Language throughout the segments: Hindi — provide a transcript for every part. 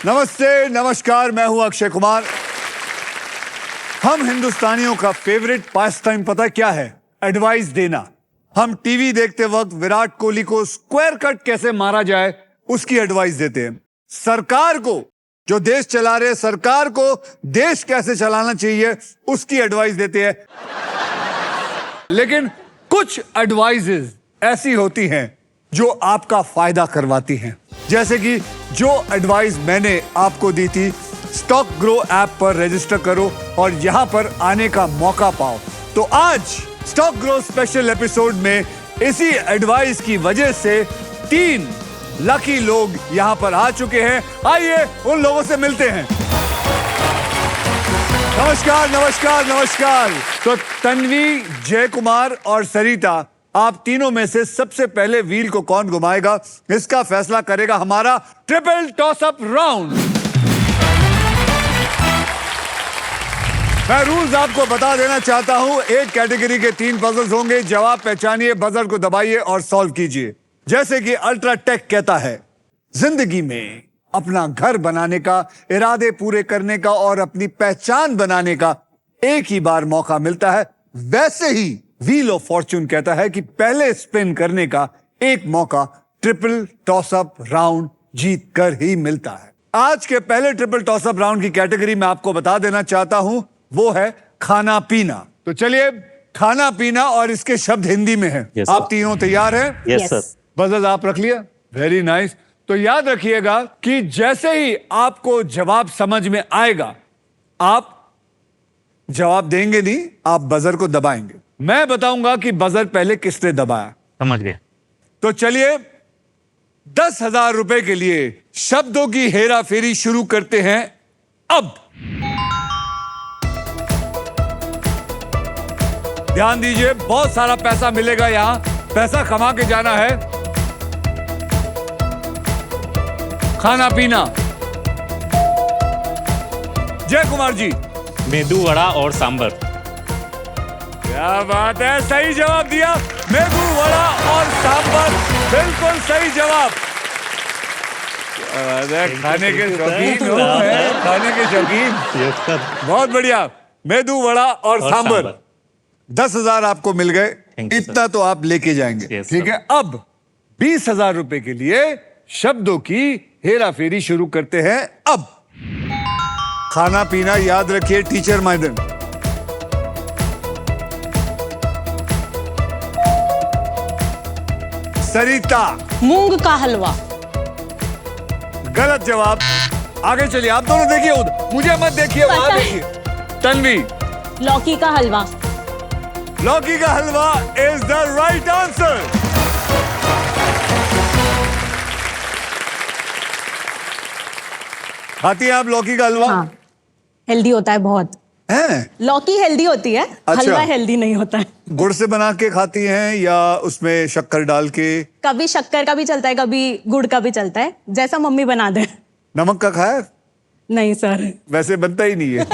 नमस्ते, नमस्कार, मैं हूं अक्षय कुमार। हम हिंदुस्तानियों का फेवरेट पास टाइम पता क्या है? एडवाइस देना। हम टीवी देखते वक्त विराट कोहली को स्क्वायर कट कैसे मारा जाए उसकी एडवाइस देते हैं। सरकार को, जो देश चला रहे सरकार को देश कैसे चलाना चाहिए उसकी एडवाइस देते हैं। लेकिन कुछ एडवाइसेस ऐसी होती हैं जो आपका फायदा करवाती हैं। जैसे कि जो एडवाइस मैंने आपको दी थी, स्टॉक ग्रो ऐप पर रजिस्टर करो और यहां पर आने का मौका पाओ। तो आज स्टॉक ग्रो स्पेशल एपिसोड में इसी एडवाइस की वजह से 3 लकी लोग यहां पर आ चुके हैं। आइए उन लोगों से मिलते हैं। नमस्कार, नमस्कार, नमस्कार। तो तन्वी, जय कुमार और सरिता, आप तीनों में से सबसे पहले व्हील को कौन घुमाएगा इसका फैसला करेगा हमारा ट्रिपल टॉस अप राउंड। मैं रूल्स आपको बता देना चाहता हूं। एक कैटेगरी के 3 पजल्स होंगे। जवाब पहचानिए, बजर को दबाइए और सॉल्व कीजिए। जैसे कि अल्ट्राटेक कहता है, जिंदगी में अपना घर बनाने का, इरादे पूरे करने का और अपनी पहचान बनाने का एक ही बार मौका मिलता है, वैसे ही व्हील ऑफ फॉर्च्यून कहता है कि पहले स्पिन करने का एक मौका ट्रिपल टॉस अप राउंड जीत कर ही मिलता है। आज के पहले ट्रिपल टॉस अप राउंड की कैटेगरी में आपको बता देना चाहता हूं, वो है खाना पीना। तो चलिए, खाना पीना और इसके शब्द हिंदी में है। Yes, आप तीनों तैयार हैं? Yes sir. बजर आप रख लिया? Very nice. तो याद रखिएगा कि जैसे ही आपको जवाब समझ में आएगा, आप जवाब देंगे नहीं, आप बजर को दबाएंगे। मैं बताऊंगा कि बजर पहले किसने दबाया। समझ गए। तो चलिए, 10,000 रुपए के लिए शब्दों की हेरा फेरी शुरू करते हैं अब। ध्यान दीजिए, बहुत सारा पैसा मिलेगा यहां। पैसा कमा के जाना है। खाना पीना। जय कुमार जी। मेदू वड़ा और सांबर। क्या बात है, सही जवाब दिया। मेदू वड़ा और सांबर, बिल्कुल सही जवाब। खाने के शौकीन हो, खाने के शौकीन। बहुत बढ़िया। मेदू वड़ा और सांबर। 10,000 आपको मिल गए। इतना तो आप लेके जाएंगे, ठीक है। अब 20,000 रुपए के लिए शब्दों की हेरा फेरी शुरू करते हैं अब। खाना पीना याद रखिए, टीचर मैडम। सरिता। मूंग का हलवा। गलत जवाब। आगे चलिए, आप दोनों देखिए उधर, मुझे मत देखिए, वहां देखिए। तन्वी। लौकी का हलवा। लौकी का हलवा इज द राइट आंसर। खाती हैं आप लौकी का हलवा? हाँ, हेल्दी होता है बहुत। हैं? लौकी हेल्दी होती है, अच्छा। हलवा हेल्दी नहीं होता है। गुड़ से बना के खाती हैं या उसमें शक्कर डाल के? कभी शक्कर का भी चलता है, कभी गुड़ का भी चलता है, जैसा मम्मी बना दे। नमक का खाया? नहीं सर। वैसे बनता ही नहीं है।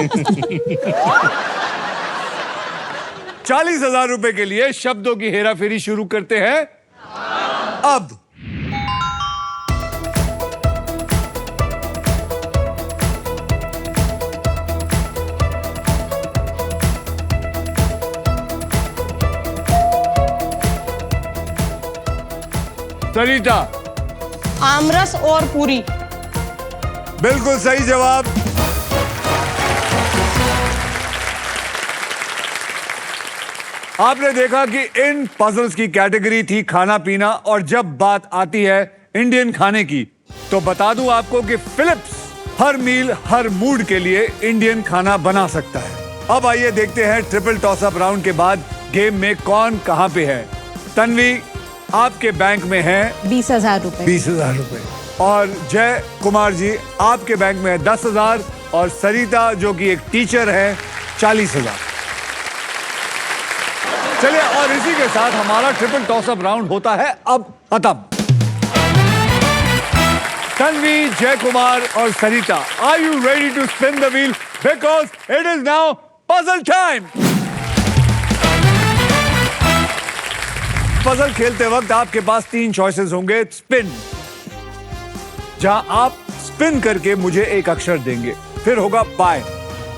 40,000 रुपए के लिए शब्दों की हेरा फेरी शुरू करते हैं अब। सरिता। आमरस और पूरी। बिल्कुल सही जवाब। आपने देखा कि इन पजल्स की कैटेगरी थी खाना पीना, और जब बात आती है इंडियन खाने की तो बता दूं आपको कि फिलिप्स हर मील हर मूड के लिए इंडियन खाना बना सकता है। अब आइए देखते हैं ट्रिपल टॉस अप राउंड के बाद गेम में कौन कहां पे है। तन्वी, आपके बैंक में है 20,000 रुपए। 20,000 रुपए। और जय कुमार जी, आपके बैंक में है 10,000 और सरिता जो कि एक टीचर है 40,000। चलिए, और इसी के साथ हमारा ट्रिपल टॉस अप राउंड होता है अब खत्म। तन्वी, जय कुमार और Sarita, are you ready to spin the wheel? Because it is now puzzle time. Puzzle खेलते वक्त आपके पास 3 चॉइसेस होंगे। स्पिन, जहां आप स्पिन करके मुझे एक अक्षर देंगे। फिर होगा बाय,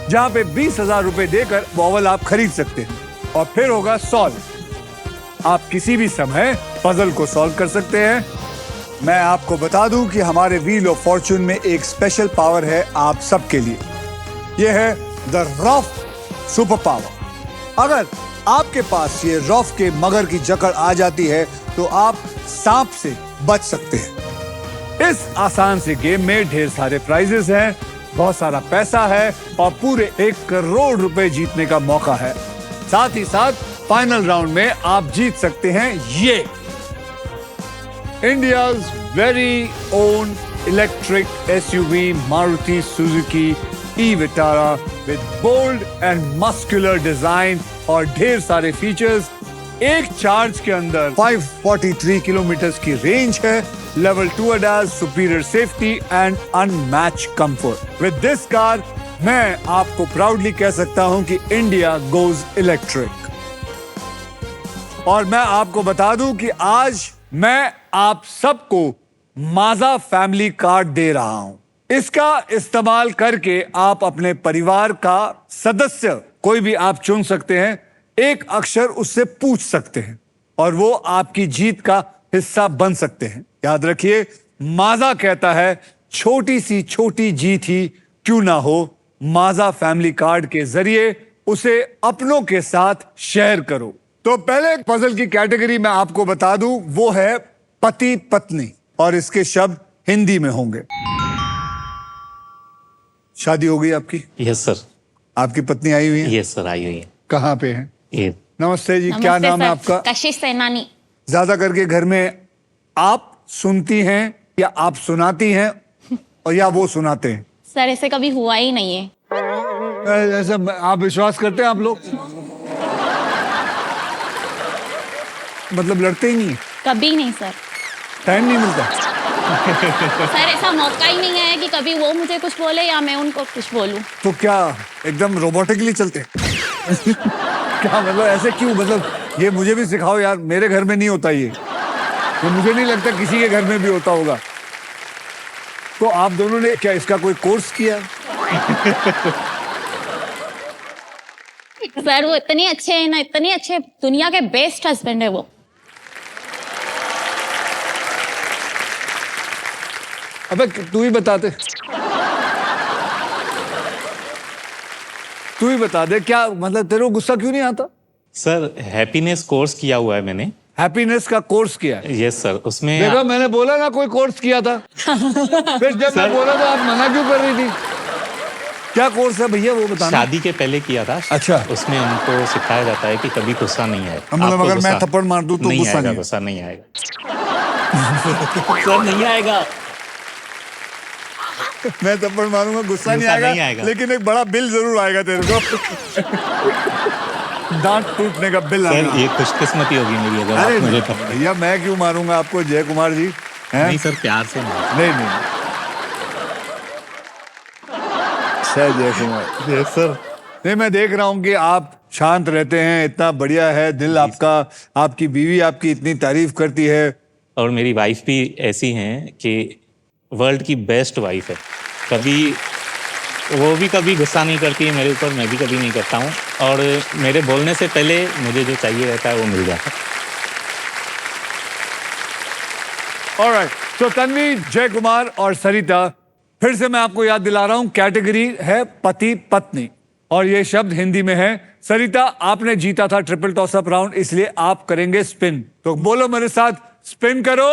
जहां पे 20,000 रुपए देकर वॉवल आप खरीद सकते हैं। और फिर होगा सॉल्व, आप किसी भी समय पजल को सॉल्व कर सकते हैं। मैं आपको बता दूं कि हमारे व्हील ऑफ फॉर्चून में एक स्पेशल पावर है आप सबके लिए। यह है द रॉफ सुपर पावर। अगर आपके पास ये रॉफ के मगर की जकड़ आ जाती है तो आप सांप से बच सकते हैं। इस आसान से गेम में ढेर सारे प्राइजेस हैं, बहुत सारा पैसा है और पूरे 1 करोड़ रुपए जीतने का मौका है। साथ ही साथ फाइनल राउंड में आप जीत सकते हैं ये India's very own electric SUV Maruti Suzuki e Vitara with bold and muscular design और ढेर सारे फीचर्स। एक चार्ज के अंदर 543 किलोमीटर की रेंज है, level 2 ADAS, superior safety and unmatched comfort. With this car मैं आपको प्राउडली कह सकता हूं कि इंडिया गोज इलेक्ट्रिक। और मैं आपको बता दूं कि आज मैं आप सबको माजा फैमिली कार्ड दे रहा हूं। इसका इस्तेमाल करके आप अपने परिवार का सदस्य कोई भी आप चुन सकते हैं, एक अक्षर उससे पूछ सकते हैं और वो आपकी जीत का हिस्सा बन सकते हैं। याद रखिए, माजा कहता है छोटी सी छोटी जीत ही क्यों ना हो, माजा फैमिली कार्ड के जरिए उसे अपनों के साथ शेयर करो। तो पहले पजल की कैटेगरी मैं आपको बता दूं, वो है पति पत्नी और इसके शब्द हिंदी में होंगे। शादी हो गई आपकी? Yes sir. आपकी पत्नी आई हुई है? यस सर, आई हुई है। कहाँ पे है? ये नमस्ते जी, क्या नाम है आपका? कशिश सैनानी। ज्यादा करके घर में आप सुनती हैं या आप सुनाती हैं और या वो सुनाते हैं? सर ऐसे कभी हुआ ही नहीं है। ऐसा आप विश्वास करते हैं आप लोग? मतलब लड़ते ही नहीं? कभी नहीं सर। टाइम नहीं मिलता? सर ऐसा मौका ही नहीं है कि कभी वो मुझे कुछ बोले या मैं उनको कुछ बोलूं। तो क्या एकदम रोबोटिकली चलते हैं? क्या मतलब ऐसे क्यों? मतलब ये मुझे भी सिखाओ यार, मेरे घर में नहीं होता ये मुझे नहीं लगता किसी के घर में भी होता होगा। तो आप दोनों ने क्या इसका कोई कोर्स किया? सर वो इतने अच्छे हैं ना, इतने अच्छे, दुनिया के बेस्ट हस्बैंड है वो। अबे तू ही बता दे, तू ही बता दे, क्या मतलब तेरे को गुस्सा क्यों नहीं आता? सर हैप्पीनेस कोर्स किया हुआ है मैंने। हैप्पीनेस का कोर्स किया है? यस सर, उसमें देखा, मैंने बोला ना कोई कोर्स किया था। फिर जब मैं बोला तो आप मना क्यों कर रही थी? क्या कोर्स है भैया वो बताना। शादी के पहले किया था। अच्छा। उसमें हमको सिखाया जाता है कि कभी गुस्सा नहीं आएगा। मतलब आपको अगर मैं गुस्सा थप्पड़ मार दूं तो गुस्सा नहीं? गुस्सा नहीं आएगा। सर नहीं आएगा। मैं थप्पड़ मारूंगा, गुस्सा नहीं गुस्सा आएगा, नहीं आएगा। लेकिन एक बड़ा बिल जरूर आएगा तेरे को। दांत टूटने का बिल सर आएगा। ये खुशकिस्मती होगी मेरी अगर अरे आप मुझे भैया मैं क्यों मारूंगा आपको जय कुमार जी? हैं? नहीं सर, प्यार से नहीं। नहीं जय कुमार। Yes sir. नहीं, मैं देख रहा हूँ कि आप शांत रहते हैं, इतना बढ़िया है दिल आपका, आपकी बीवी आपकी इतनी तारीफ करती है। और मेरी वाइफ भी ऐसी हैं कि वर्ल्ड की बेस्ट वाइफ है। कभी वो भी कभी गुस्सा नहीं करती है मेरे ऊपर, मैं भी कभी नहीं करता हूँ, और मेरे बोलने से पहले मुझे जो चाहिए रहता है वो मिल जाता है। ऑलराइट, तो तन्वी, जय कुमार और सरिता, फिर से मैं आपको याद दिला रहा हूं, कैटेगरी है पति पत्नी और ये शब्द हिंदी में है। सरिता, आपने जीता था ट्रिपल टॉस अप राउंड, इसलिए आप करेंगे स्पिन। तो बोलो मेरे साथ, स्पिन करो।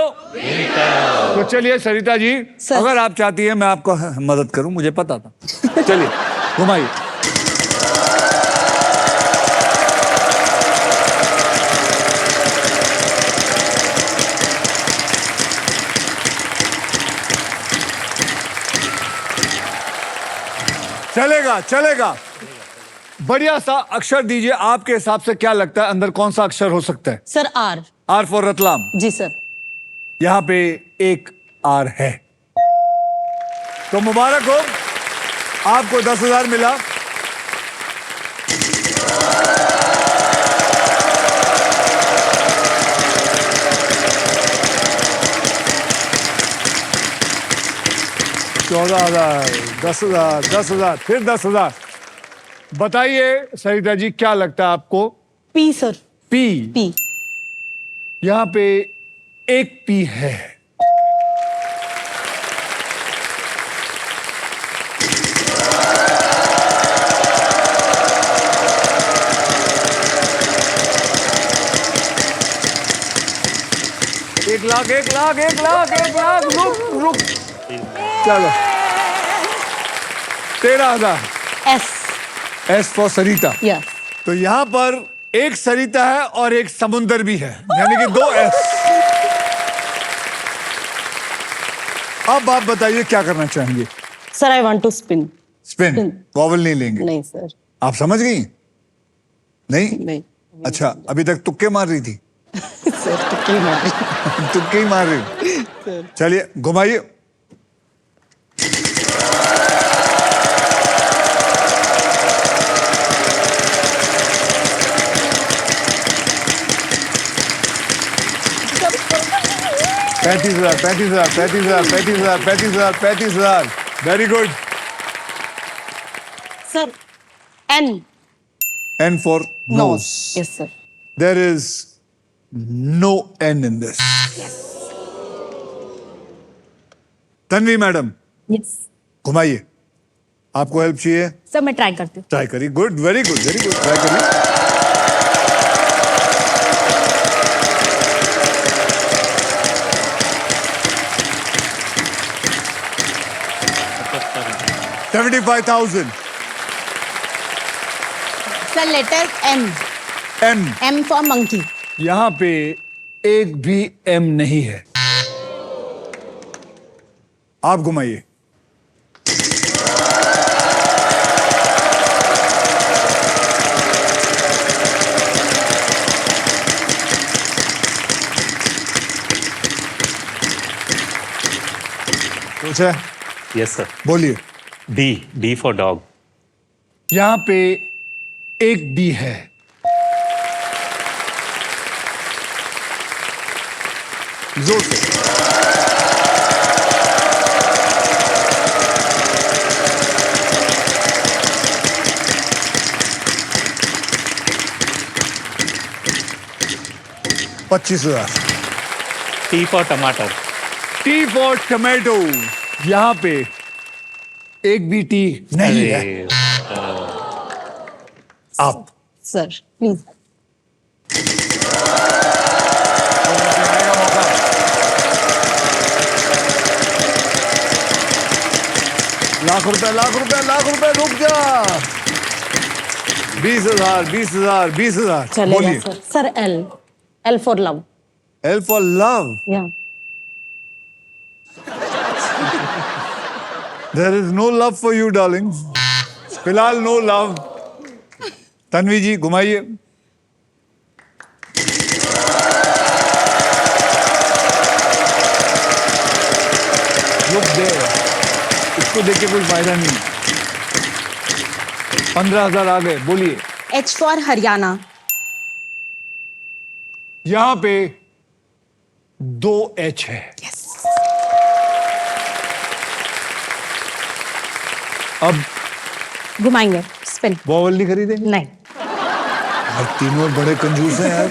तो चलिए सरिता जी, अगर आप चाहती हैं मैं आपको मदद करूं, मुझे पता था। चलिए घुमाइए। चलेगा चलेगा, बढ़िया सा अक्षर दीजिए। आपके हिसाब से क्या लगता है अंदर कौन सा अक्षर हो सकता है? Sir R. R for Ratlam. जी सर। यहां पे एक आर है, तो मुबारक हो, आपको 10,000 मिला। तो 14,000, 10,000, 10,000, फिर 10,000। बताइए सरिता जी, क्या लगता है आपको? P sir. पी। पी। यहाँ पे एक पी है। एक लाख, एक लाख, एक लाख, एक लाख, रुक रुक, चलो 13,000। S. S for Sarita. Yes. तो यहाँ पर एक सरिता है और एक समुंदर भी है, यानी कि 2 एस। अब आप बताइए क्या करना चाहेंगे? Sir I want to spin. Spin. Vowel नहीं लेंगे? नहीं सर। आप समझ गई? नहीं? नहीं। अच्छा, अभी तक तुक्के मार रही थी? सर तुक्के मार रही। तुक्के ही मार रही। चलिए घुमाइए। पैंतीस हजार, 35,000। Very good. Sir N. N for nose. Yes sir. There is no N in this. Tanvi madam, yes घुमाइए। आपको हेल्प चाहिए? सर मैं ट्राई करती हूँ। ट्राई करिए। Good, very good, very good, try करिए। $75,000। Sir letter M. M. M for monkey. यहां पे एक भी एम नहीं है। आप घुमाइए। कुछ है? Yes sir. बोलिए। D for dog. यहां पे एक डी है। जोर से। $25,000। टी फॉर टमाटर। T for tomato. यहां पे एक भी टी नहीं है। आप सर प्लीज। आएगा मौका। लाख रुपए, लाख रुपए, लाख रुपए, रुक जा। 20,000, 20,000, 20,000। चलेगा बोलिए। Sir. Sir L. L for love. L for love. Yeah. There is no love for you darling. फिलहाल नो लव। तन्वी जी घुमाइए। रुक दे, इसको देख के कोई फायदा नहीं। 15,000 आ गए। बोलिए। H for Haryana. यहां पे 2 एच है। अब घुमाएंगे। स्पिन। वॉवल नहीं खरीदेंगे? नहीं। यार तीनों बड़े कंजूस हैं यार।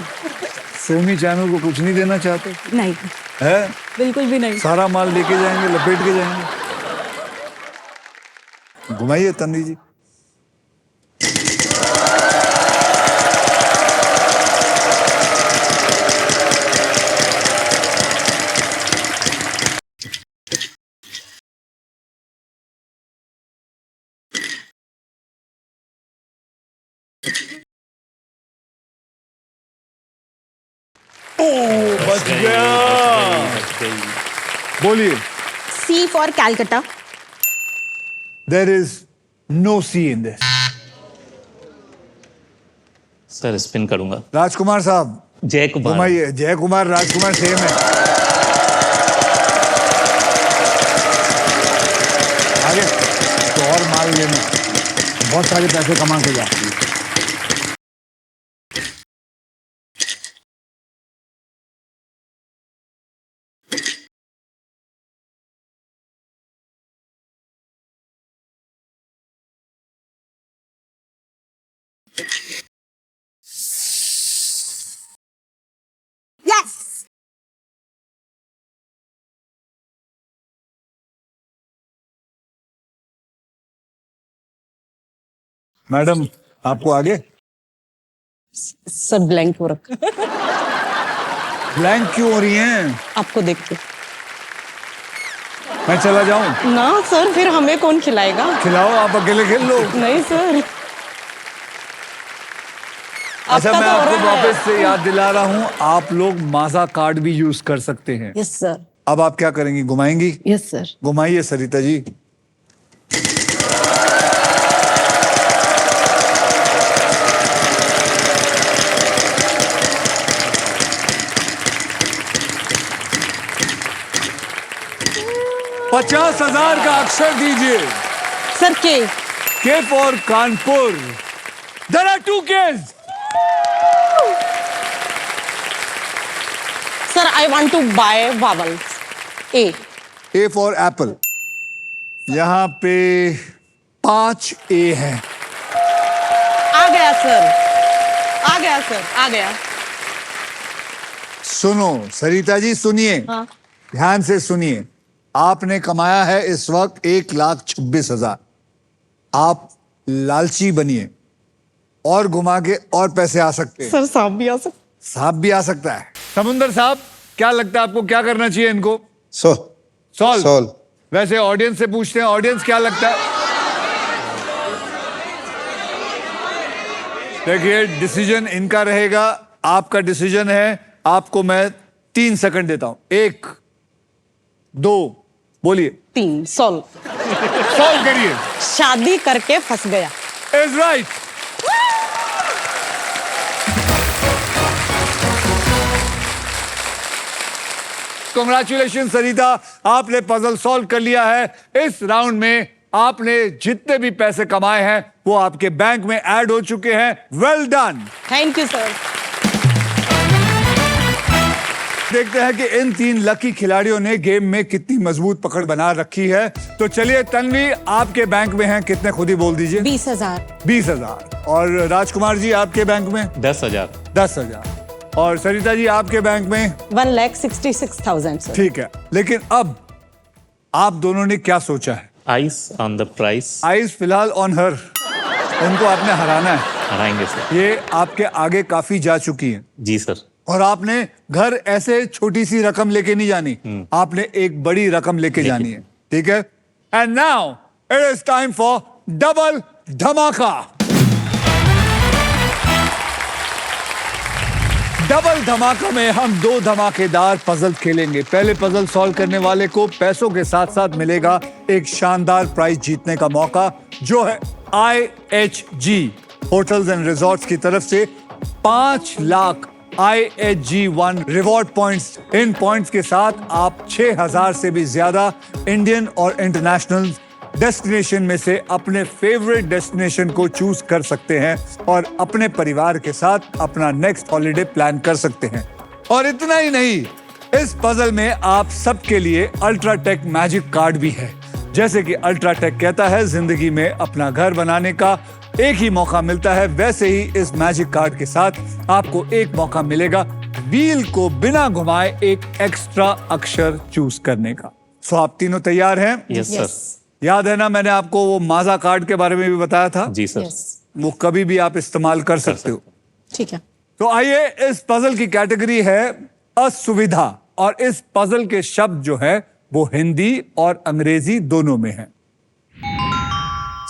सोनी चैनल को कुछ नहीं देना चाहते नहीं है? बिल्कुल भी नहीं। सारा माल लेके जाएंगे, लपेट के जाएंगे। घुमाइए तन्वी जी। ओ, बच गया। बोलिए। C for Calcutta. There is no C in this. Sir spin करूंगा। राजकुमार साहब जय कुमार। घुमाइए। जय कुमार, राजकुमार सेम है। आगे तो और माल लेना, बहुत सारे पैसे कमा के जा। मैडम आपको आगे सर ब्लैंक हो रखा ब्लैंक क्यों हो रही हैं? आपको देख के। मैं चला जाऊं? ना सर, फिर हमें कौन खिलाएगा? खिलाओ, आप अकेले खेल लो। नहीं सर। अच्छा, आपका मैं तो हो आपको रहा है। वापस से याद दिला रहा हूं, आप लोग माजा कार्ड भी यूज कर सकते हैं। Yes sir. अब आप क्या करेंगी? घुमाएंगी? Yes sir. घुमाइए सरिता जी। $50,000 का अक्षर दीजिए। Sir K for Kanpur. There are 2 Ks। Sir I want to buy vowels. A for apple. यहां पे 5 A है। आ गया सर, आ गया सर, आ गया। सुनो सरिता जी, सुनिए। हाँ। ध्यान से सुनिए। आपने कमाया है इस वक्त 1,26,000। आप लालची बनिए और घुमा के और पैसे आ सकते हैं। सर सांप भी आ सकता। सांप भी आ सकता है। समुंदर साहब, क्या लगता है आपको, क्या करना चाहिए इनको? सॉल्व। वैसे ऑडियंस से पूछते हैं, ऑडियंस क्या लगता है? देखिए, डिसीजन इनका रहेगा, आपका डिसीजन है। आपको मैं 3 सेकंड देता हूं। 1, 2, बोलिए। 3 सॉल्व। सॉल्व करिए। शादी करके फंस गया। Is right. कांग्रेचुलेशन सरिता, आपने पजल सॉल्व कर लिया है। इस राउंड में आपने जितने भी पैसे कमाए हैं वो आपके बैंक में ऐड हो चुके हैं। Well done. Thank you sir. देखते हैं कि इन 3 लकी खिलाड़ियों ने गेम में कितनी मजबूत पकड़ बना रखी है। तो चलिए तन्वी, आपके बैंक में हैं कितने, खुद ही बोल दीजिए। 20,000। 20,000। और राजकुमार जी, आपके बैंक में 10,000। 10,000। और सरिता जी, आपके बैंक में 1,66,000 सर। ठीक है। लेकिन अब आप दोनों ने क्या सोचा है? Ice on the price. Eyes फिलहाल ऑन हर। उनको आपने हराना है। हराएंगे सर। ये आपके आगे काफी जा चुकी हैं। जी सर। और आपने घर ऐसे छोटी सी रकम लेके नहीं जानी, आपने एक बड़ी रकम लेके जानी है। ठीक है। And now it is time for double धमाका। डबल धमाका में हम 2 धमाकेदार पजल खेलेंगे। पहले पजल सॉल्व करने वाले को पैसों के साथ साथ मिलेगा एक शानदार प्राइज जीतने का मौका, जो है IHG होटल्स एंड रिजॉर्ट्स की तरफ से 5 लाख IHG1 रिवॉर्ड पॉइंट्स। इन पॉइंट्स के साथ आप 6,000 से भी ज्यादा इंडियन और इंटरनेशनल डेस्टिनेशन में से अपने फेवरेट डेस्टिनेशन को चूज कर सकते हैं और अपने परिवार के साथ अपना नेक्स्ट हॉलिडे प्लान कर सकते हैं। और इतना ही नहीं, इस पजल में आप सबके लिए अल्ट्राटेक मैजिक कार्ड भी है। जैसे कि अल्ट्राटेक कहता है, जिंदगी में अपना घर बनाने का एक ही मौका मिलता है, वैसे ही इस मैजिक कार्ड के साथ आपको एक मौका मिलेगा व्हील को बिना घुमाए एक एक्स्ट्रा अक्षर चूज करने का। सो आप तीनों तैयार हैं? Yes sir. याद है ना, मैंने आपको वो माजा कार्ड के बारे में भी बताया था। जी सर। वो कभी भी आप इस्तेमाल कर सकते हो। ठीक है। तो आइए, इस पजल की कैटेगरी है असुविधा, और इस पजल के शब्द जो है वो हिंदी और अंग्रेजी दोनों में है।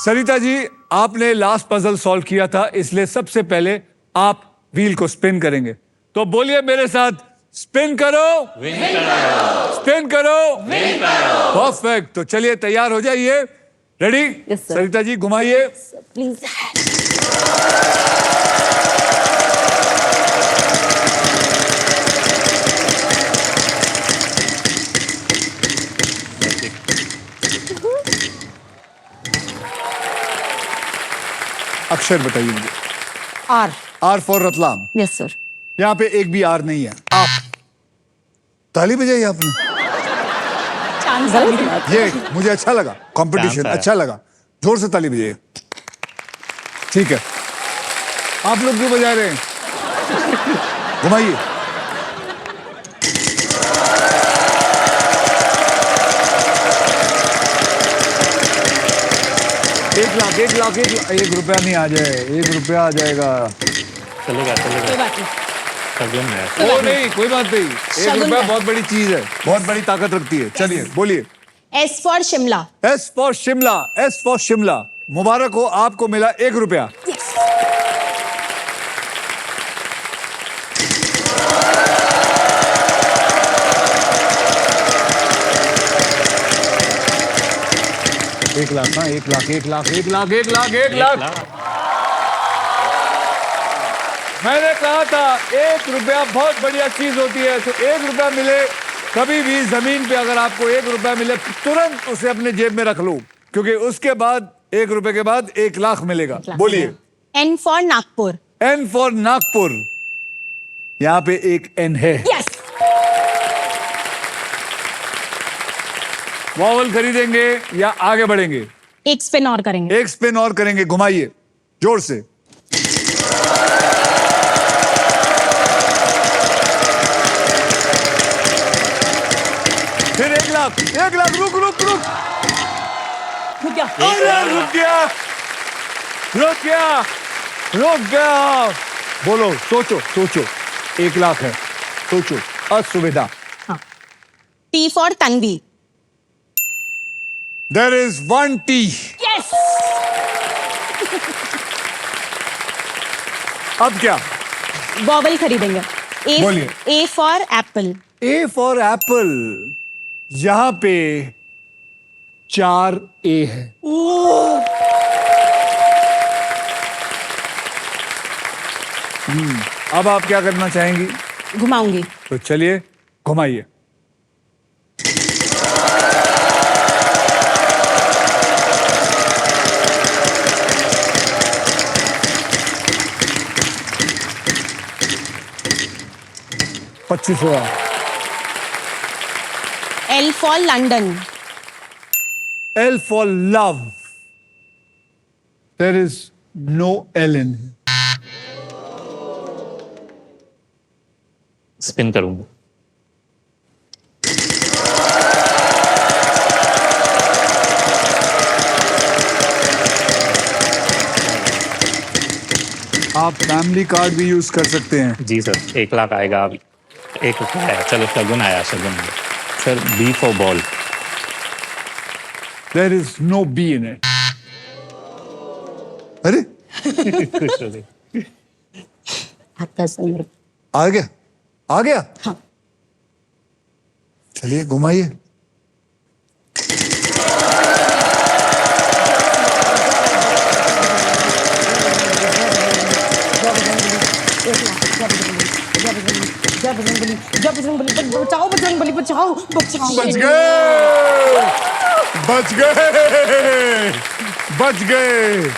सरिता जी, आपने लास्ट पजल सॉल्व किया था, इसलिए सबसे पहले आप व्हील को स्पिन करेंगे। तो बोलिए मेरे साथ, स्पिन करो, स्पिन करो। परफेक्ट। तो चलिए तैयार हो जाइए। Ready? Yes, sir. Sarita ji घुमाइए। प्लीज। अक्षर बताइए मुझे। R. R for Ratlam. Yes sir. यहाँ पे एक भी आर नहीं है। आप ताली बजाइए आपने। चांस आ गया। ये मुझे अच्छा लगा, कंपटीशन Chance आया। अच्छा लगा। जोर से ताली बजाइए। ठीक है। आप लोग क्यों बजा रहे हैं? घुमाइए। एक 1 लाख 1 रुपया नहीं आ जाए, 1 रुपया आ जाएगा। चलेगा कोई चलेगा। बात नहीं। शगुन है। ओ नहीं, कोई बात नहीं, 1 रुपया है। बहुत बड़ी चीज है, बहुत बड़ी ताकत रखती है। चलिए बोलिए। S for Shimla. S for Shimla, S for Shimla. मुबारक हो, आपको मिला 1 रुपया। यस। एक लाख ना, 1 लाख 1 लाख। मैंने कहा था 1 रुपया बहुत बढ़िया चीज होती है। तो 1 रुपया मिले, कभी भी जमीन पे अगर आपको 1 रुपया मिले, तुरंत उसे अपने जेब में रख लो, क्योंकि उसके बाद 1 रुपए के बाद 1 लाख मिलेगा। बोलिए। N for Nagpur. N for Nagpur. यहाँ पे एक एन है। यस। वॉवल खरीदेंगे या आगे बढ़ेंगे? एक स्पिन और करेंगे। एक स्पिन और करेंगे, घुमाइए जोर से। फिर 1 लाख। रुक। रुक गया। अरे रुक गया। बोलो, सोचो 1 लाख है, सोचो। असुविधा। हाँ। T for Tanvi. There is 1 T. Yes. अब क्या? वॉवल खरीदेंगे। बोलिए। A for apple. A for apple. यहां पे 4 ए है। अब आप क्या करना चाहेंगी? घुमाऊंगी। तो चलिए घुमाइए। $2500। L for London. L for love. There is no L in here. Spin करूंगा। आप फैमिली कार्ड भी यूज कर सकते हैं। जी सर, 1 लाख आएगा अभी। 1 रुपया आया। चलो शगुन आया। Sir B for ball. There is no B in it. अरे खुश हो गए। आपका संदर्भ। आ गया। हाँ। चलिए घुमाइए। बचाओ बजरंग बली, बचाओ। बच गए।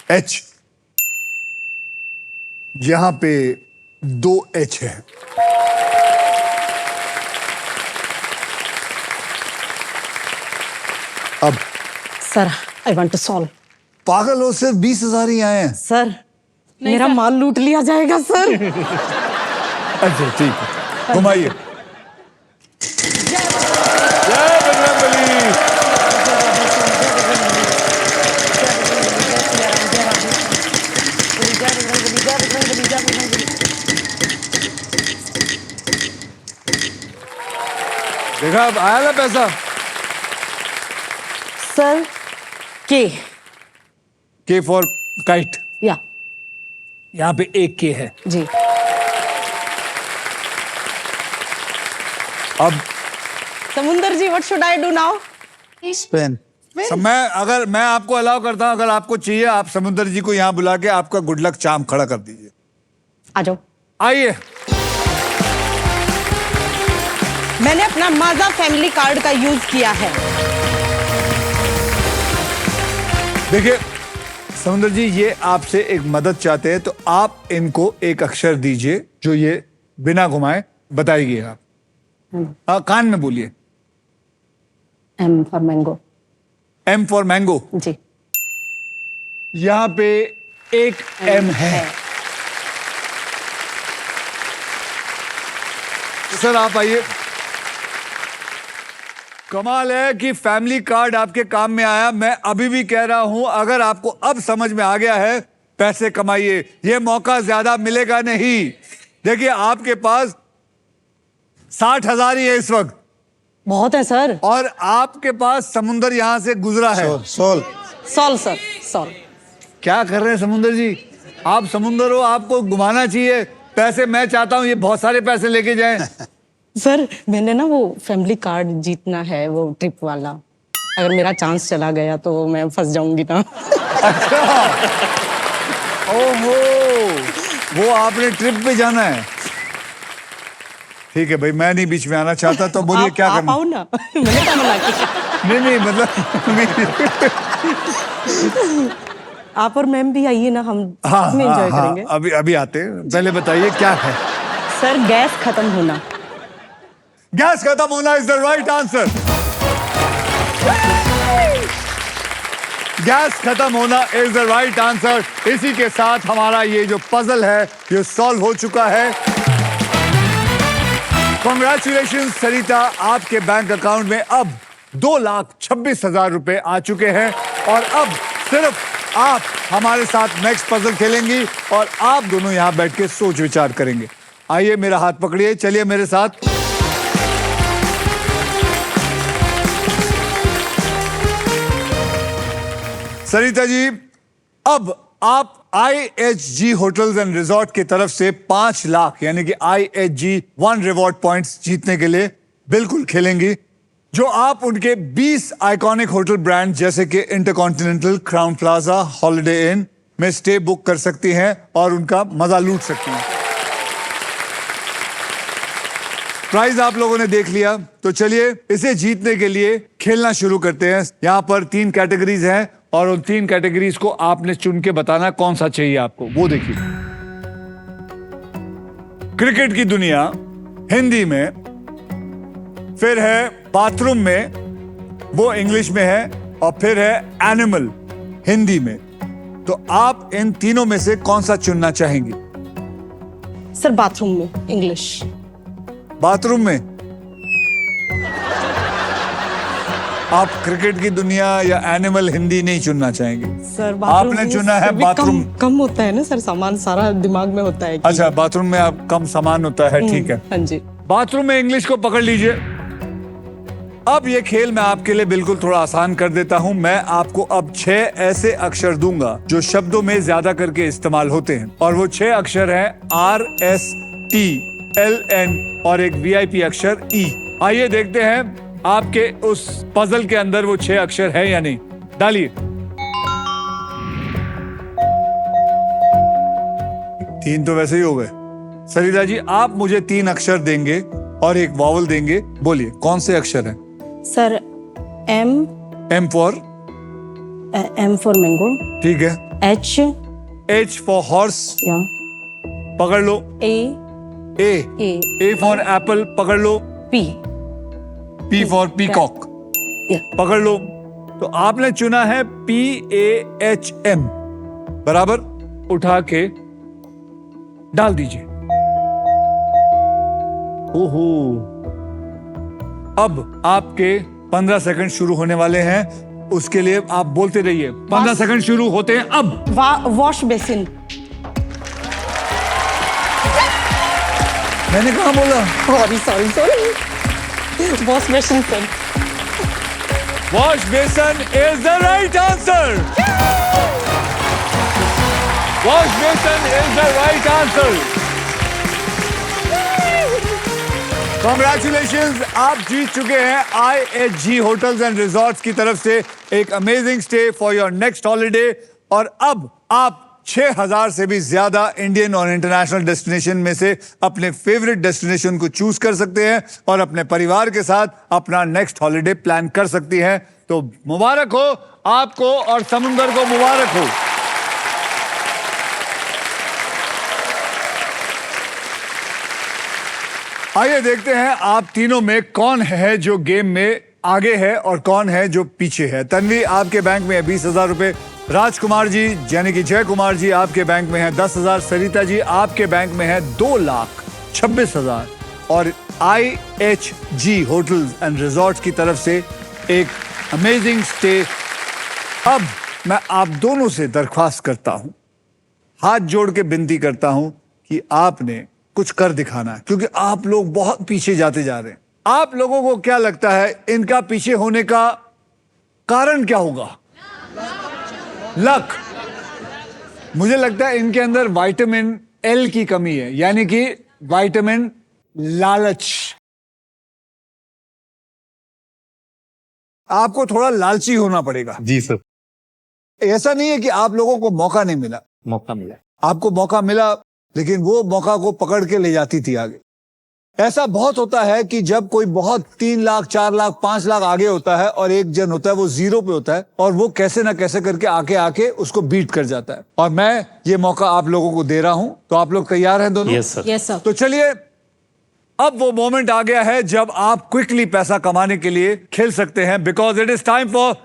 एच। यहां पे 2 H है। अब sir I want to solve. पागल हो, सिर्फ 20,000 ही आए हैं। सर मेरा माल लूट लिया जाएगा सर। अच्छा ठीक है, घुमाइए। जय बजरंगबली। देखा, अब आया ना पैसा। Sir K for kite. या यहाँ पे एक के है। जी। अब Samundar ji what should I do now? Spin. अगर मैं आपको अलाउ करता हूं, अगर आपको चाहिए, आप समुंदर जी को यहाँ बुला के आपका गुड लक चार्म खड़ा कर दीजिए। आ जाओ। आइए। मैंने अपना माजा फैमिली कार्ड का यूज किया है। देखिए समुंदर जी, ये आपसे एक मदद चाहते हैं, तो आप इनको एक अक्षर दीजिए जो ये बिना घुमाए बताइए। आप कान में बोलिए। M for mango. M for mango. जी। यहां पे एक M है। सर आप आइए। कमाल है कि फैमिली कार्ड आपके काम में आया। मैं अभी भी कह रहा हूं, अगर आपको अब समझ में आ गया है, पैसे कमाइए, ये मौका ज्यादा मिलेगा नहीं। देखिए आपके पास 60,000 ही है इस वक्त, बहुत है सर। और आपके पास समुंदर यहां से गुजरा है। Solve sir, solve. क्या कर रहे हैं समुंदर जी? आप समुंदर हो, आपको घुमाना चाहिए। पैसे मैं चाहता हूं ये बहुत सारे पैसे लेके जाएं। सर मैंने ना वो फैमिली कार्ड जीतना है, वो ट्रिप वाला। अगर मेरा चांस चला गया तो मैं फंस जाऊंगी ना। अच्छा, ओहो, वो आपने ट्रिप पे जाना है। ठीक है भाई, मैं नहीं बीच में आना चाहता, तो बोलिए क्या आप करना। आओ ना। मैंने क्या मना किया? नहीं मतलब आप और मैम भी आइए ना, हम हाँ में एंजॉय हाँ, करेंगे। अभी अभी आते हैं। पहले बताइए क्या है। सर गैस खत्म होना। गैस खत्म होना is the right answer. Gas खत्म होना इज द राइट आंसर। इसी के साथ हमारा ये जो पजल है ये सॉल्व हो चुका है। कॉन्ग्रेचुलेशन सरिता, आपके बैंक अकाउंट में अब 2,26,000 रुपए आ चुके हैं, और अब सिर्फ आप हमारे साथ नेक्स्ट पजल खेलेंगी और आप दोनों यहां बैठ के सोच विचार करेंगे। आइए मेरा हाथ पकड़िए, चलिए मेरे साथ। सरिता जी, अब आप IHG होटल्स एंड रिजॉर्ट की तरफ से 5 लाख यानी कि IHG 1 रिवॉर्ड पॉइंट्स जीतने के लिए बिल्कुल खेलेंगी, जो आप उनके 20 आइकॉनिक होटल ब्रांड जैसे कि इंटरकॉन्टिनेंटल, क्राउन प्लाजा, हॉलिडे इन में स्टे बुक कर सकती हैं और उनका मजा लूट सकती हैं। प्राइज आप लोगों ने देख लिया, तो चलिए इसे जीतने के लिए खेलना शुरू करते हैं। यहां पर 3 कैटेगरीज हैं और उन 3 कैटेगरीज को आपने चुन के बताना कौन सा चाहिए आपको। वो देखिए, क्रिकेट की दुनिया हिंदी में, फिर है बाथरूम में, वो इंग्लिश में है, और फिर है एनिमल हिंदी में। तो आप इन तीनों में से कौन सा चुनना चाहेंगी? सर बाथरूम में, इंग्लिश। बाथरूम में आप क्रिकेट की दुनिया या एनिमल हिंदी नहीं चुनना चाहेंगे? सर बाथरूम आपने में चुना है फिर भी बाथरूम। कम होता है ना सर, सामान सारा दिमाग में होता है कि- अच्छा, बाथरूम में आप कम सामान होता है, ठीक है। हाँ जी। बाथरूम में इंग्लिश को पकड़ लीजिए। अब ये खेल मैं आपके लिए बिल्कुल थोड़ा आसान कर देता हूं। मैं आपको अब 6 ऐसे अक्षर दूंगा जो शब्दों में ज्यादा करके इस्तेमाल होते हैं, और वो 6 अक्षर हैं RSTLN और एक VIP अक्षर E। आइए देखते हैं आपके उस पजल के अंदर वो 6 अक्षर है या नहीं। डालिए। 3 तो वैसे ही हो गए। सरिता जी, आप मुझे 3 अक्षर देंगे और एक वावल देंगे। बोलिए कौन से अक्षर हैं? Sir M for mango. ठीक है। H फॉर हॉर्स, या पकड़ लो। A फॉर एप्पल, पकड़ लो। P फॉर पीकॉक, पकड़ लो। तो आपने चुना है PAHM। बराबर, उठा के डाल दीजिए। ओहो, अब आपके 15 सेकंड शुरू होने वाले हैं। उसके लिए आप बोलते रहिए। 15 सेकंड शुरू होते हैं अब। Wash basin. मैंने कहा बोला? Sorry wash basin sir. Wash basin is the right answer. Wash basin is the right answer. Congratulations, आप जीत चुके हैं IHG होटल्स एंड रिजॉर्ट्स की तरफ से एक amazing stay for your next holiday. और अब आप 6,000 से भी ज्यादा इंडियन और इंटरनेशनल डेस्टिनेशन में से अपने फेवरेट डेस्टिनेशन को चूज कर सकते हैं और अपने परिवार के साथ अपना नेक्स्ट हॉलिडे प्लान कर सकती हैं। तो मुबारक हो आपको और समुंदर को मुबारक हो। आइए देखते हैं आप तीनों में कौन है जो गेम में आगे है और कौन है जो पीछे है। तन्वी, आपके बैंक में है 20,000 रुपए। राजकुमार जी यानी कि जय कुमार जी, आपके बैंक में है 10,000। सरिता जी, आपके बैंक में है 2,26,000। और IHG होटल्स एंड रिजॉर्ट्स की तरफ से एक अमेजिंग स्टे। अब मैं आप दोनों से दरख्वास्त करता हूं, हाथ जोड़ के विनती करता हूं कि आपने कुछ कर दिखाना है, क्योंकि आप लोग बहुत पीछे जाते जा रहे हैं। आप लोगों को क्या लगता है इनका पीछे होने का कारण क्या होगा? लक। मुझे लगता है इनके अंदर विटामिन L की कमी है, यानी कि विटामिन लालच। आपको थोड़ा लालची होना पड़ेगा। जी सर। ऐसा नहीं है कि आप लोगों को मौका नहीं मिला, मौका मिला। आपको मौका मिला, लेकिन वो मौका को पकड़ के ले जाती थी आगे। ऐसा बहुत होता है कि जब कोई बहुत 3 लाख 4 लाख 5 लाख आगे होता है और एक जन होता है वो 0 पे होता है, और वो कैसे ना कैसे करके आके उसको बीट कर जाता है। और मैं ये मौका आप लोगों को दे रहा हूं, तो आप लोग तैयार हैं दोनों? Yes sir. Yes sir. तो चलिए, अब वो मोमेंट आ गया है जब आप क्विकली पैसा कमाने के लिए खेल सकते हैं, because it is time for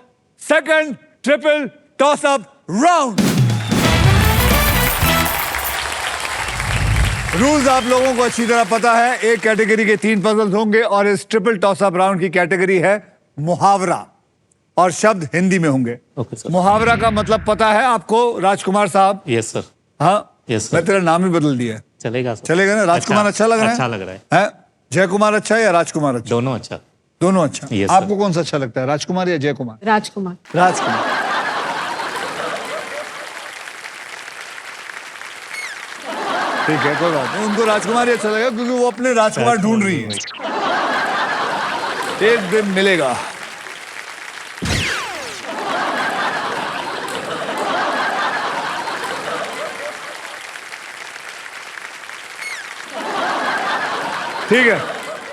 second triple toss up round. Rules आप लोगों को अच्छी तरह पता है। एक कैटेगरी के 3 पजल्स होंगे और इस ट्रिपल टॉस अप राउंड की कैटेगरी है मुहावरा, और शब्द हिंदी में होंगे। Okay sir. मुहावरा का मतलब पता है आपको राजकुमार साहब? Yes sir. हाँ, Yes, sir. मैं तेरा नाम ही बदल दिया है। चलेगा सर। चलेगा ना? राजकुमार अच्छा लग रहा है? अच्छा लग रहा है। हैं? जय कुमार अच्छा है या राजकुमार अच्छा? दोनों अच्छा। दोनों अच्छा। Yes, sir. आपको कौन सा अच्छा लगता है, राजकुमार या जय कुमार? राजकुमार। राजकुमार। ठीक है, कोई बात नहीं, उनको राजकुमार ही अच्छा लगेगा क्योंकि वो अपने राजकुमार ढूंढ रही है। एक दिन मिलेगा। ठीक है,